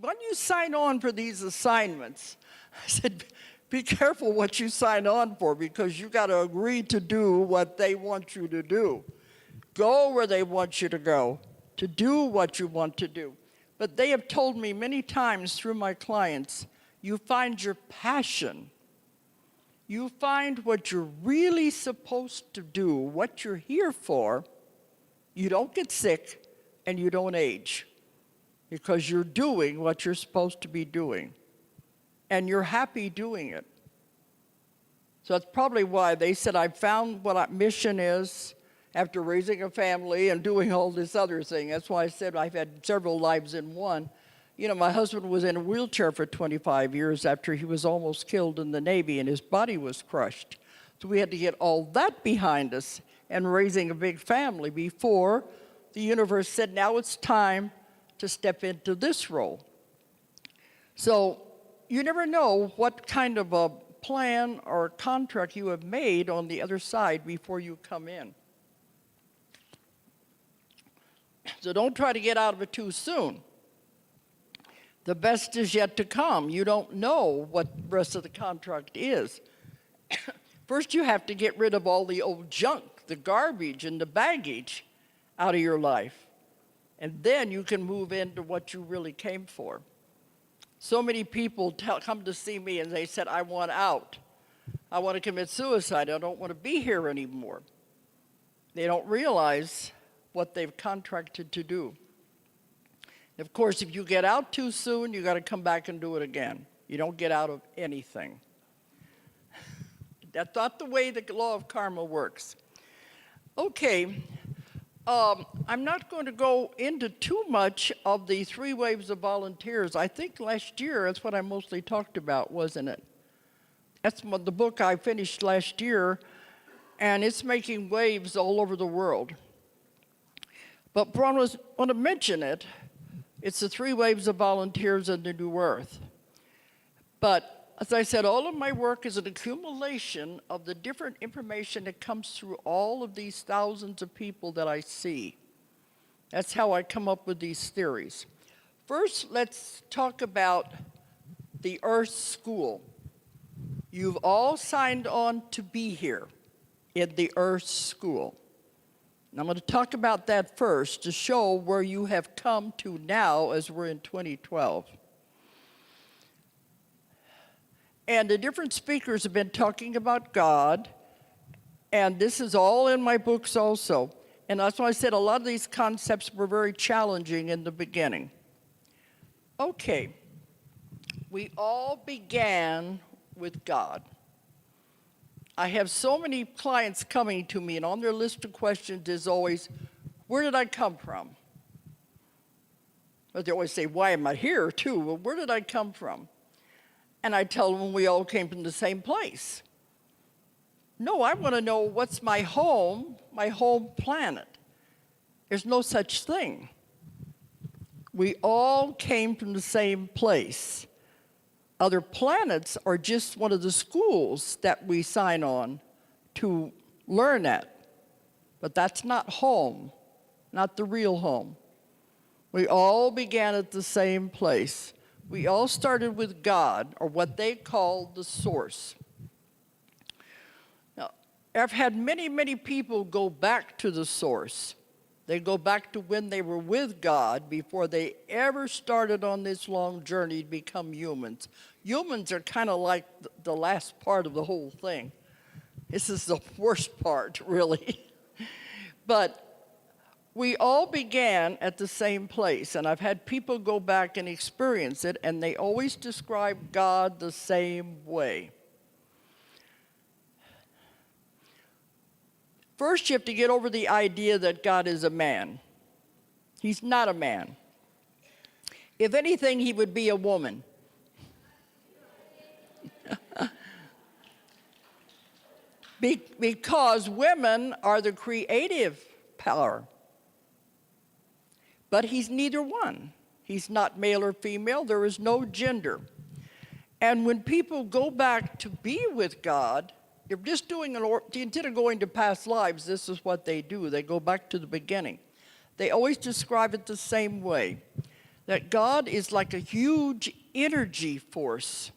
when you sign on for these assignments, I said, be careful what you sign on for, because you got to agree to do what they want you to do. Go where they want you to go, to do what you want to do. But they have told me many times through my clients, you find your passion. You find what you're really supposed to do, what you're here for. You don't get sick and you don't age, because you're doing what you're supposed to be doing. And you're happy doing it. So that's probably why they said, I found what our mission is after raising a family and doing all this other thing. That's why I said I've had several lives in one. You know, my husband was in a wheelchair for 25 years after he was almost killed in the Navy and his body was crushed. So we had to get all that behind us and raising a big family before the universe said, now it's time to step into this role. So you never know what kind of a plan or contract you have made on the other side before you come in. So don't try to get out of it too soon. The best is yet to come. You don't know what the rest of the contract is. First, you have to get rid of all the old junk, the garbage and the baggage out of your life. And then you can move into what you really came for. So many people come to see me and they said, I want out. I want to commit suicide. I don't want to be here anymore. They don't realize what they've contracted to do. Of course, if you get out too soon, you got to come back and do it again. You don't get out of anything. That's not the way the law of karma works. Okay, I'm not going to go into too much of the 3 waves of volunteers. I think last year, that's what I mostly talked about, wasn't it? That's the book I finished last year, and it's making waves all over the world. But I want to mention it. It's the 3 waves of volunteers in the New Earth. But as I said, all of my work is an accumulation of the different information that comes through all of these thousands of people that I see. That's how I come up with these theories. First, let's talk about the Earth School. You've all signed on to be here in the Earth School. And I'm going to talk about that first to show where you have come to now as we're in 2012. And the different speakers have been talking about God, and this is all in my books also. And that's why I said a lot of these concepts were very challenging in the beginning. Okay, we all began with God. I have so many clients coming to me, and on their list of questions is always, where did I come from? But they always say, why am I here too? Well, where did I come from? And I tell them we all came from the same place. No, I want to know what's my home planet. There's no such thing. We all came from the same place. Other planets are just one of the schools that we sign on to learn at. But that's not home, not the real home. We all began at the same place. We all started with God, or what they call the source. Now, I've had many, many people go back to the source. They go back to when they were with God before they ever started on this long journey to become humans. Humans are kind of like the last part of the whole thing. This is the worst part, really. But we all began at the same place, and I've had people go back and experience it, and they always describe God the same way. First, you have to get over the idea that God is a man. He's not a man. If anything, he would be a woman. Because women are the creative power. But he's neither one. He's not male or female. There is no gender. And when people go back to be with God, they're just doing instead of going to past lives, this is what they do. They go back to the beginning. They always describe it the same way. that God is like a huge energy force.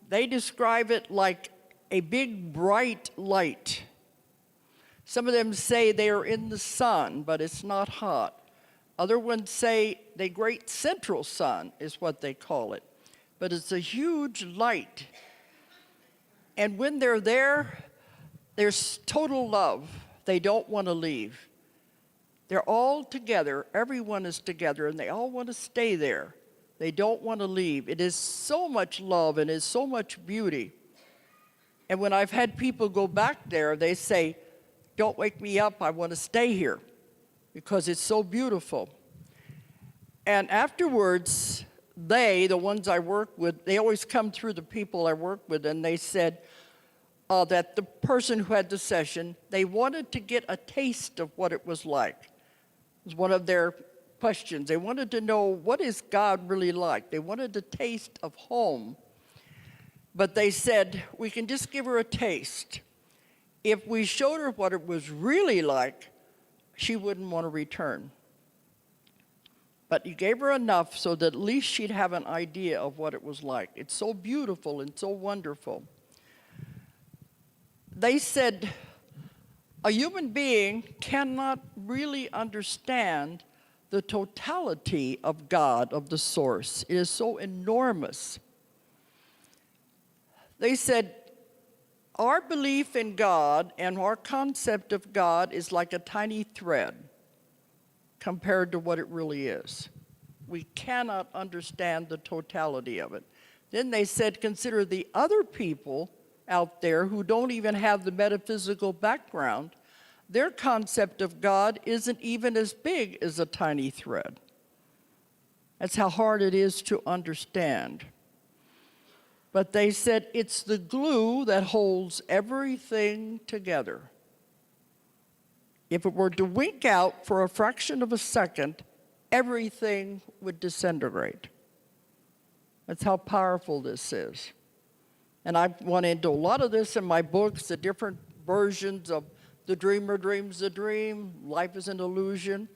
They describe it like a big bright light. Some of them say they are in the sun, but it's not hot. Other ones say the great central sun is what they call it. But it's a huge light. And when they're there, there's total love. They don't want to leave. They're all together. Everyone is together, and they all want to stay there. They don't want to leave. It is so much love, and it's so much beauty. And when I've had people go back there, they say, "Don't wake me up. I want to stay here," because it's so beautiful. And afterwards, the ones I work with, they always come through the people I work with, and they said that the person who had the session, they wanted to get a taste of what it was like. It was one of their questions. They wanted to know, what is God really like? They wanted a taste of home. But they said, we can just give her a taste. If we showed her what it was really like, she wouldn't want to return. But you gave her enough so that at least she'd have an idea of what it was like. It's so beautiful and so wonderful. They said, a human being cannot really understand the totality of God, of the source. It is so enormous. They said, our belief in God and our concept of God is like a tiny thread compared to what it really is. We cannot understand the totality of it. Then they said, consider the other people out there who don't even have the metaphysical background. Their concept of God isn't even as big as a tiny thread. That's how hard it is to understand. But they said it's the glue that holds everything together. If it were to wink out for a fraction of a second, everything would disintegrate. That's how powerful this is. And I've gone into a lot of this in my books, the different versions of the dreamer dreams a dream, life is an illusion.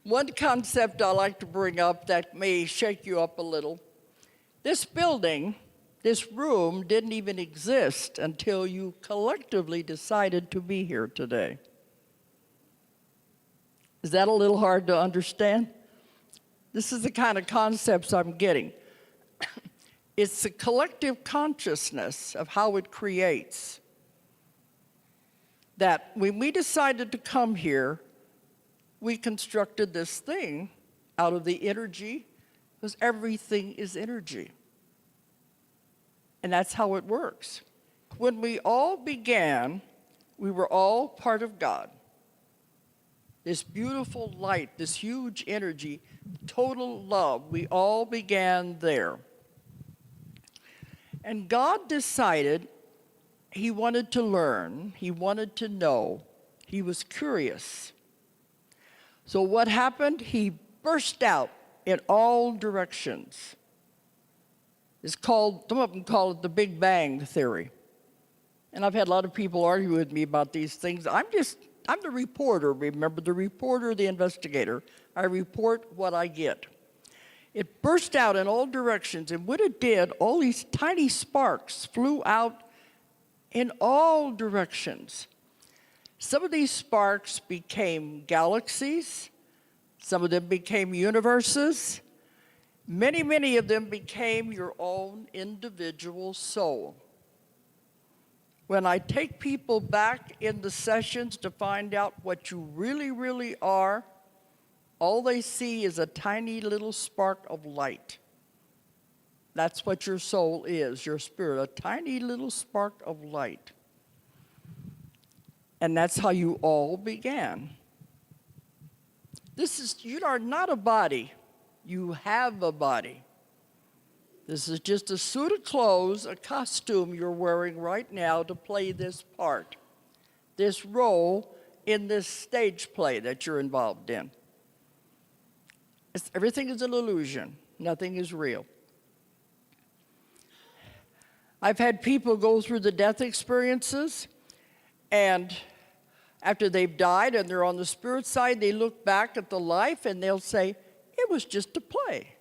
One concept I like to bring up that may shake you up a little. This building, this room, didn't even exist until you collectively decided to be here today. Is that a little hard to understand? This is the kind of concepts I'm getting. It's the collective consciousness of how it creates. That when we decided to come here, we constructed this thing out of the energy, because everything is energy. And that's how it works. When we all began, we were all part of God. This beautiful light, this huge energy, total love, we all began there. And God decided he wanted to learn, he wanted to know, he was curious. So what happened? He burst out in all directions. It's called, some of them call it the Big Bang Theory. And I've had a lot of people argue with me about these things. I'm the reporter, remember, the reporter, the investigator. I report what I get. It burst out in all directions, and when it did, all these tiny sparks flew out in all directions. Some of these sparks became galaxies. Some of them became universes. Many, many of them became your own individual soul. When I take people back in the sessions to find out what you really, really are, all they see is a tiny little spark of light. That's what your soul is, your spirit, a tiny little spark of light. And that's how you all began. You are not a body. You have a body. This is just a suit of clothes, a costume you're wearing right now to play this part, this role in this stage play that you're involved in. Everything is an illusion. Nothing is real. I've had people go through the death experiences, and After they've died and they're on the spirit side, they look back at the life and they'll say, it was just a play.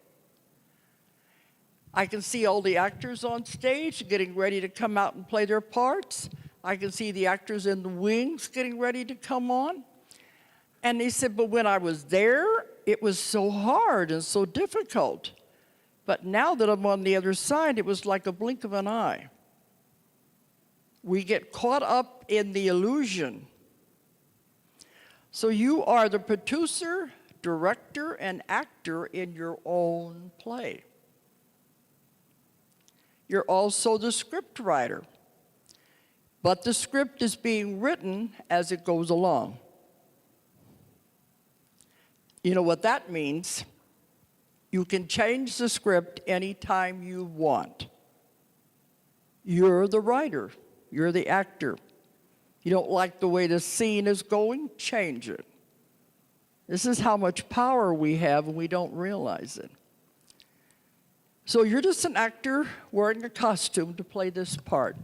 I can see all the actors on stage getting ready to come out and play their parts. I can see the actors in the wings getting ready to come on. And they said, but when I was there, it was so hard and so difficult. But now that I'm on the other side, it was like a blink of an eye. We get caught up in the illusion. So you are the producer, director, and actor in your own play. You're also the script writer. But the script is being written as it goes along. You know what that means? You can change the script anytime you want. You're the writer. You're the actor. You don't like the way the scene is going? Change it. This is how much power we have, and we don't realize it. So you're just an actor wearing a costume to play this part.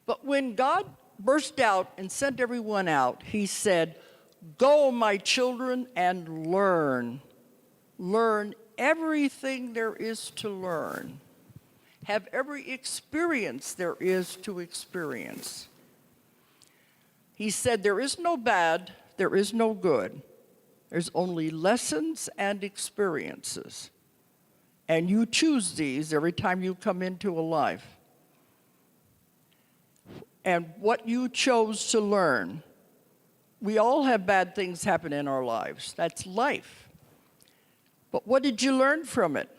But when God burst out and sent everyone out, he said, go, my children, and learn. Learn everything there is to learn. Have every experience there is to experience. He said, there is no bad, there is no good. There's only lessons and experiences. And you choose these every time you come into a life. And what you chose to learn. We all have bad things happen in our lives. That's life. But what did you learn from it?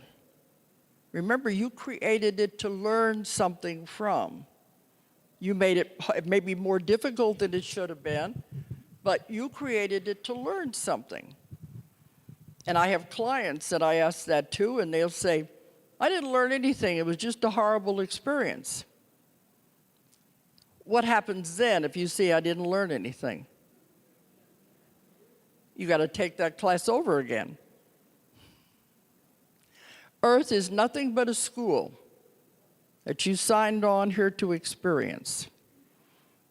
Remember, you created it to learn something from. You made it maybe more difficult than it should have been, but you created it to learn something. And I have clients that I ask that to, and they'll say, I didn't learn anything. It was just a horrible experience. What happens then if you say, I didn't learn anything? You got to take that class over again. Earth is nothing but a school that you signed on here to experience.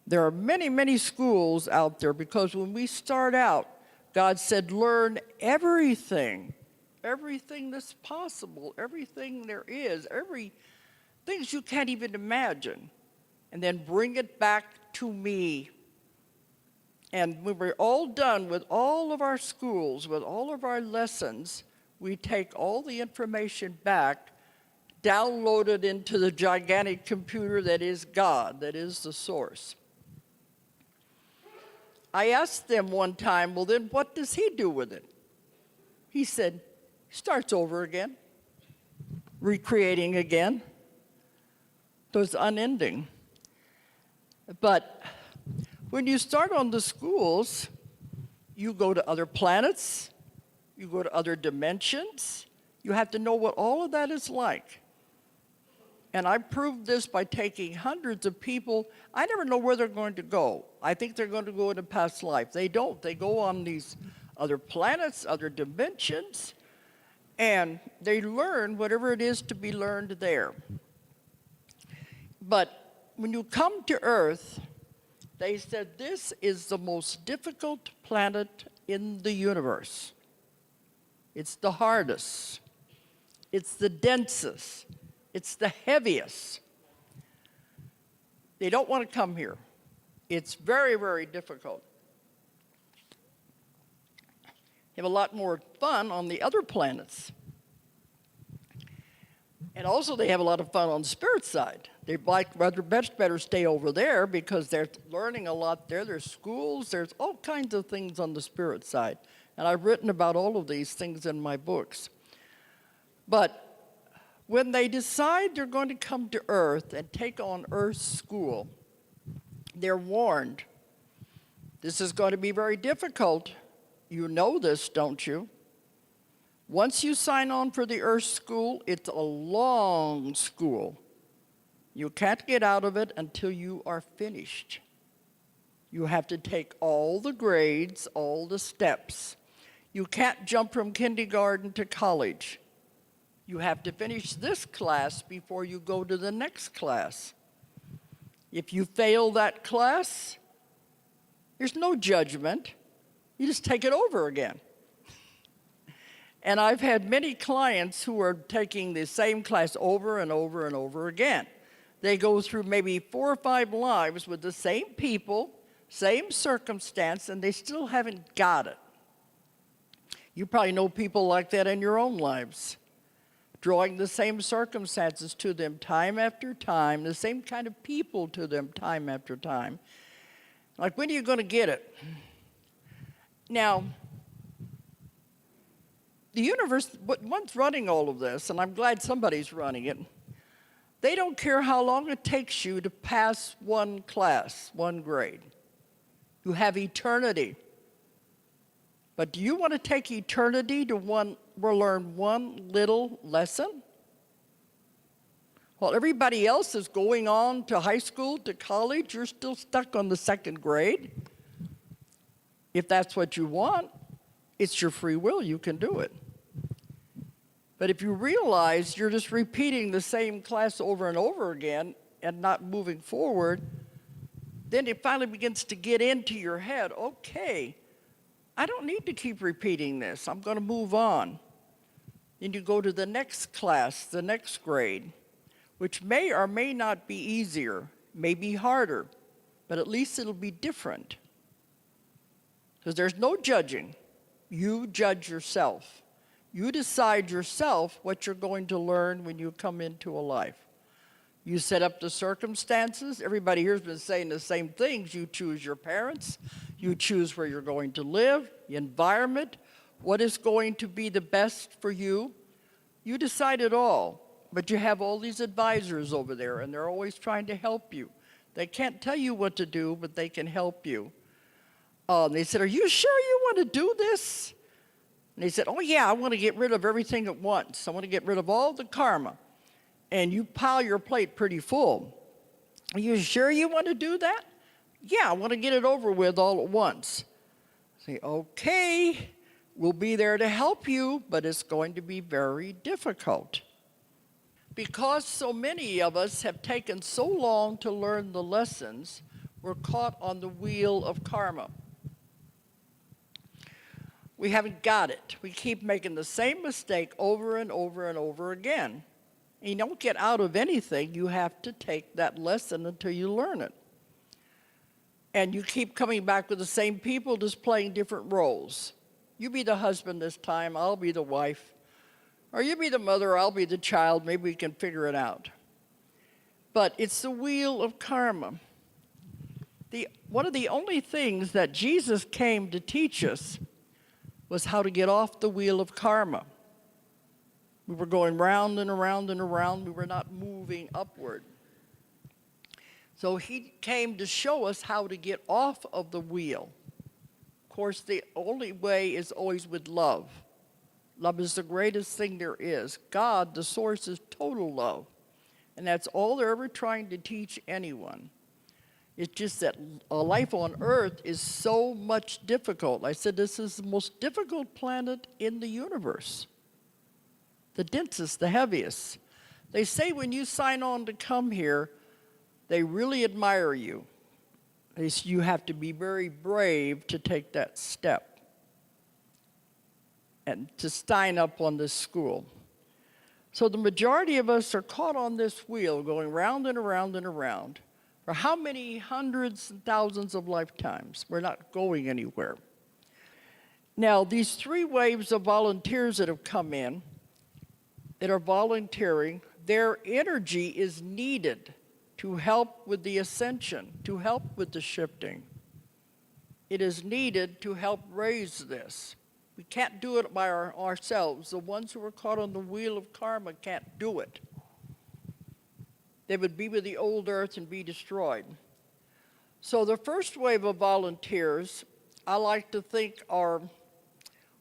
There are many, many schools out there because when we start out, God said, learn everything, everything that's possible, everything there is, things you can't even imagine, and then bring it back to me. And when we're all done with all of our schools, with all of our lessons, we take all the information back, download it into the gigantic computer that is God, that is the source. I asked them one time, well, then what does he do with it? He said, starts over again, recreating again. So it's unending. But when you start on the schools, you go to other planets, you go to other dimensions. You have to know what all of that is like. And I proved this by taking hundreds of people. I never know where they're going to go. I think they're going to go in a past life. They don't. They go on these other planets, other dimensions, and they learn whatever it is to be learned there. But when you come to Earth, they said this is the most difficult planet in the universe. It's the hardest. It's the densest. It's the heaviest. They don't want to come here. It's very, very difficult. They have a lot more fun on the other planets. And also they have a lot of fun on the spirit side. They'd better stay over there because they're learning a lot there. There's schools, there's all kinds of things on the spirit side. And I've written about all of these things in my books. But when they decide they're going to come to Earth and take on Earth's school, they're warned. This is going to be very difficult. You know this, don't you? Once you sign on for the Earth school, it's a long school. You can't get out of it until you are finished. You have to take all the grades, all the steps. You can't jump from kindergarten to college. You have to finish this class before you go to the next class. If you fail that class, There's no judgment. You just take it over again. And I've had many clients who are taking the same class over and over and over again. They go through maybe 4 or 5 lives with the same people, same circumstance, and they still haven't got it. You probably know people like that in your own lives, drawing the same circumstances to them time after time, the same kind of people to them time after time. Like, when are you going to get it? Now, the universe, one's running all of this, and I'm glad somebody's running it. They don't care how long it takes you to pass one class, one grade. You have eternity. But do you want to take eternity to learn one little lesson? While everybody else is going on to high school, to college, you're still stuck on the 2nd grade. If that's what you want, it's your free will, you can do it. But if you realize you're just repeating the same class over and over again and not moving forward, then it finally begins to get into your head, okay, I don't need to keep repeating this. I'm going to move on. Then you go to the next class, the next grade, which may or may not be easier, may be harder, but at least it'll be different. Because there's no judging. You judge yourself. You decide yourself what you're going to learn when you come into a life. You set up the circumstances. Everybody here has been saying the same things. You choose your parents. You choose where you're going to live, the environment, what is going to be the best for you. You decide it all. But you have all these advisors over there, and they're always trying to help you. They can't tell you what to do, but they can help you. They said, are you sure you want to do this? And they said, oh yeah, I want to get rid of everything at once. I want to get rid of all the karma. And you pile your plate pretty full. Are you sure you want to do that? Yeah, I want to get it over with all at once. Say, okay, we'll be there to help you, but it's going to be very difficult. Because so many of us have taken so long to learn the lessons, we're caught on the wheel of karma. We haven't got it. We keep making the same mistake over and over and over again. And you don't get out of anything. You have to take that lesson until you learn it. And you keep coming back with the same people, just playing different roles. You be the husband this time, I'll be the wife. Or you be the mother, I'll be the child. Maybe we can figure it out. But it's the wheel of karma. One of the only things that Jesus came to teach us was how to get off the wheel of karma. We were going round and around and around. We were not moving upward. So he came to show us how to get off of the wheel. Of course, the only way is always with love. Love is the greatest thing there is. God, the source, is total love. And that's all they're ever trying to teach anyone. It's just that a life on Earth is so much difficult. I said this is the most difficult planet in the universe. The densest, the heaviest. They say when you sign on to come here, they really admire you. You have to be very brave to take that step and to sign up on this school. So the majority of us are caught on this wheel going round and around and around. For how many hundreds and thousands of lifetimes? We're not going anywhere. Now, these 3 waves of volunteers that have come in, that are volunteering, their energy is needed to help with the ascension, to help with the shifting. It is needed to help raise this. We can't do it by ourselves. The ones who are caught on the wheel of karma can't do it. They would be with the old earth and be destroyed. So the first wave of volunteers, I like to think are,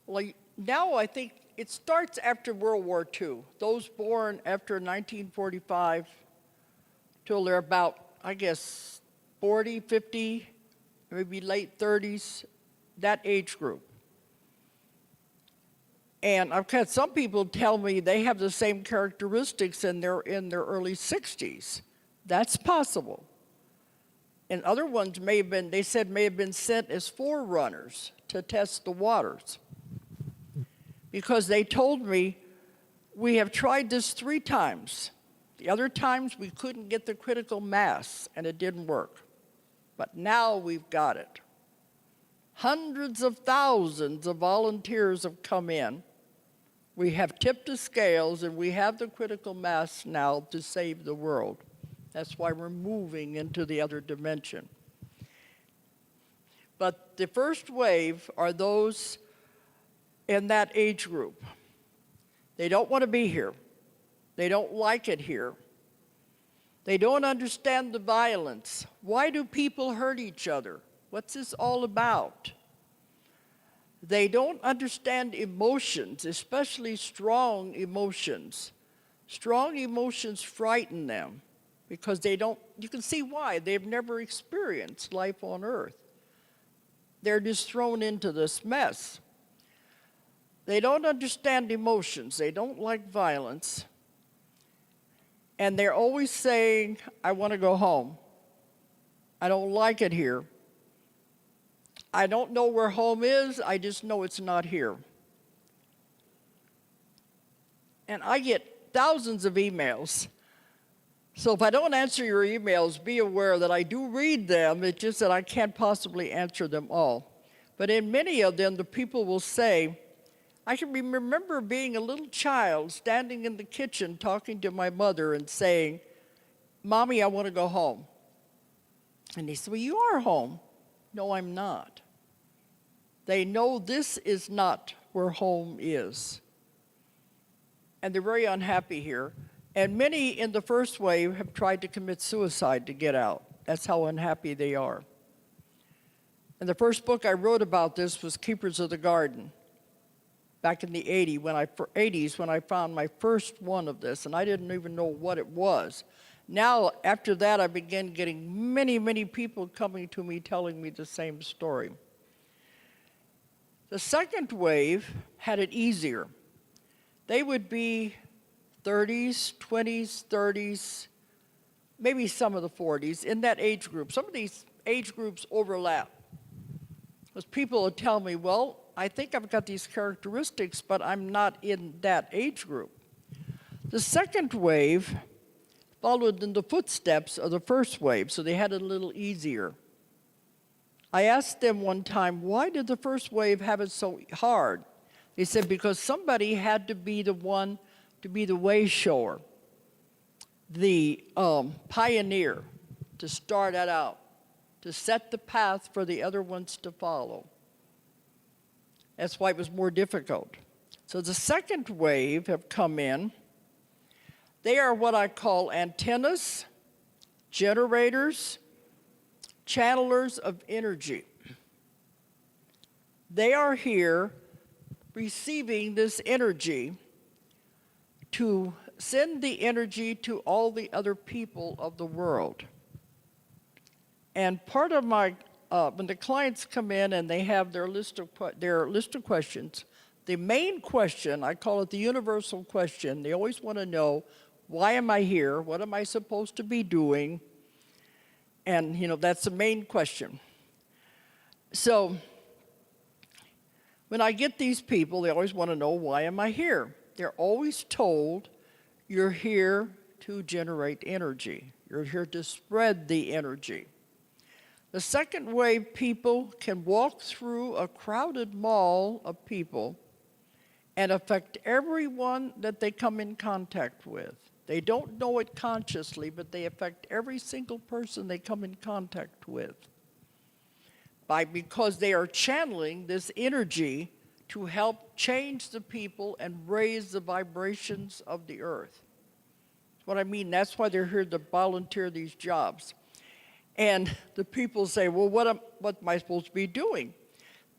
well, now I think it starts after World War II. Those born after 1945 till they're about, I guess, 40, 50, maybe late 30s, that age group. And I've had some people tell me they have the same characteristics and they're in their early 60s. That's possible. And other ones may have been sent as forerunners to test the waters. Because they told me, we have tried this 3 times. The other times we couldn't get the critical mass and it didn't work. But now we've got it. Hundreds of thousands of volunteers have come in. We have tipped the scales and we have the critical mass now to save the world. That's why we're moving into the other dimension. But the first wave are those in that age group. They don't want to be here. They don't like it here. They don't understand the violence. Why do people hurt each other? What's this all about? They don't understand emotions, especially strong emotions. Strong emotions frighten them because you can see why. They've never experienced life on earth. They're just thrown into this mess. They don't understand emotions. They don't like violence. And they're always saying, I want to go home. I don't like it here. I don't know where home is. I just know it's not here. And I get thousands of emails. So if I don't answer your emails, be aware that I do read them. It's just that I can't possibly answer them all. But in many of them, the people will say, I can remember being a little child standing in the kitchen talking to my mother and saying, Mommy, I want to go home. And he said, well, you are home. No, I'm not. They know this is not where home is. And they're very unhappy here. And many in the first wave have tried to commit suicide to get out. That's how unhappy they are. And the first book I wrote about this was Keepers of the Garden. Back in the 80s when I found my first one of this, and I didn't even know what it was. Now, after that, I began getting many, many people coming to me telling me the same story. The second wave had it easier. They would be 30s, 20s, 30s, maybe some of the 40s, in that age group. Some of these age groups overlap. Because people would tell me, well, I think I've got these characteristics, but I'm not in that age group. The second wave followed in the footsteps of the first wave, so they had it a little easier. I asked them one time, why did the first wave have it so hard? They said, because somebody had to be the one to be the way shower, the pioneer, to start that out, to set the path for the other ones to follow. That's why it was more difficult. So the second wave have come in. They are what I call antennas, generators, channelers of energy. They are here receiving this energy to send the energy to all the other people of the world. And part of my when the clients come in and they have their list of questions, the main question, I call it the universal question, they always want to know, why am I here? What am I supposed to be doing? And, that's the main question. So when I get these people, they always want to know, why am I here? They're always told, you're here to generate energy. You're here to spread the energy. The second wave people can walk through a crowded mall of people and affect everyone that they come in contact with. They don't know it consciously, but they affect every single person they come in contact with. Because they are channeling this energy to help change the people and raise the vibrations of the earth. That's what I mean. That's why they're here to volunteer these jobs. And the people say, well, what am I supposed to be doing?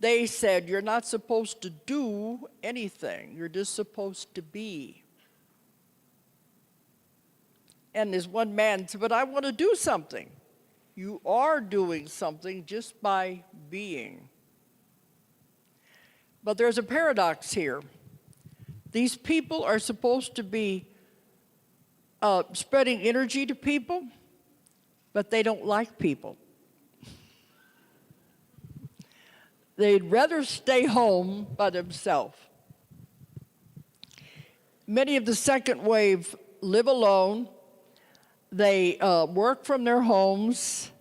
They said, you're not supposed to do anything. You're just supposed to be. And this one man said, but I want to do something. You are doing something just by being. But there's a paradox here. These people are supposed to be spreading energy to people, but they don't like people. They'd rather stay home by themselves. Many of the second wave live alone. They work from their homes.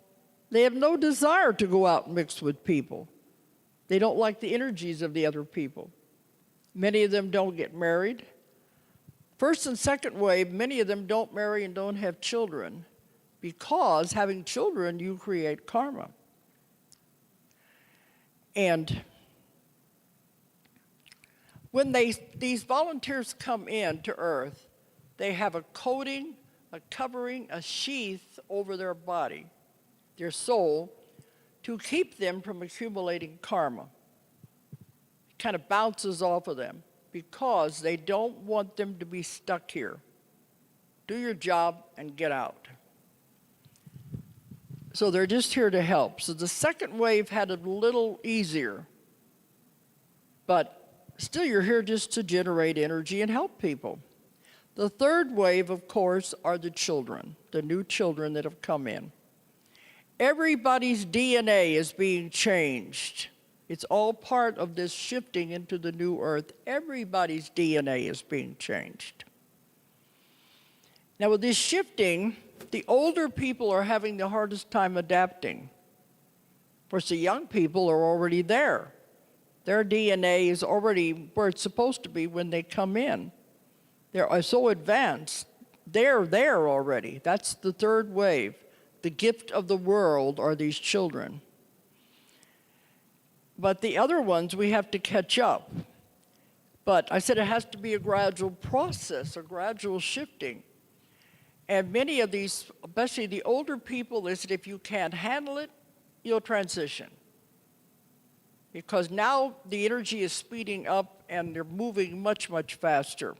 They have no desire to go out and mix with people. They don't like the energies of the other people. Many of them don't get married. First and second wave, many of them don't marry and don't have children because having children, you create karma. And when these volunteers come in to Earth, they have a coating, a covering, a sheath over their body, their soul, to keep them from accumulating karma. It kind of bounces off of them because they don't want them to be stuck here. Do your job and get out. So they're just here to help. So the second wave had it a little easier, but still you're here just to generate energy and help people. The third wave, of course, are the children, the new children that have come in. Everybody's DNA is being changed. It's all part of this shifting into the new earth. Everybody's DNA is being changed. Now with this shifting, the older people are having the hardest time adapting. Of course, the young people are already there. Their DNA is already where it's supposed to be when they come in. They're so advanced. They're there already. That's the third wave. The gift of the world are these children. But the other ones, we have to catch up. But I said it has to be a gradual process, a gradual shifting. And many of these, especially the older people, they said if you can't handle it, you'll transition. Because now the energy is speeding up and they're moving much, much faster.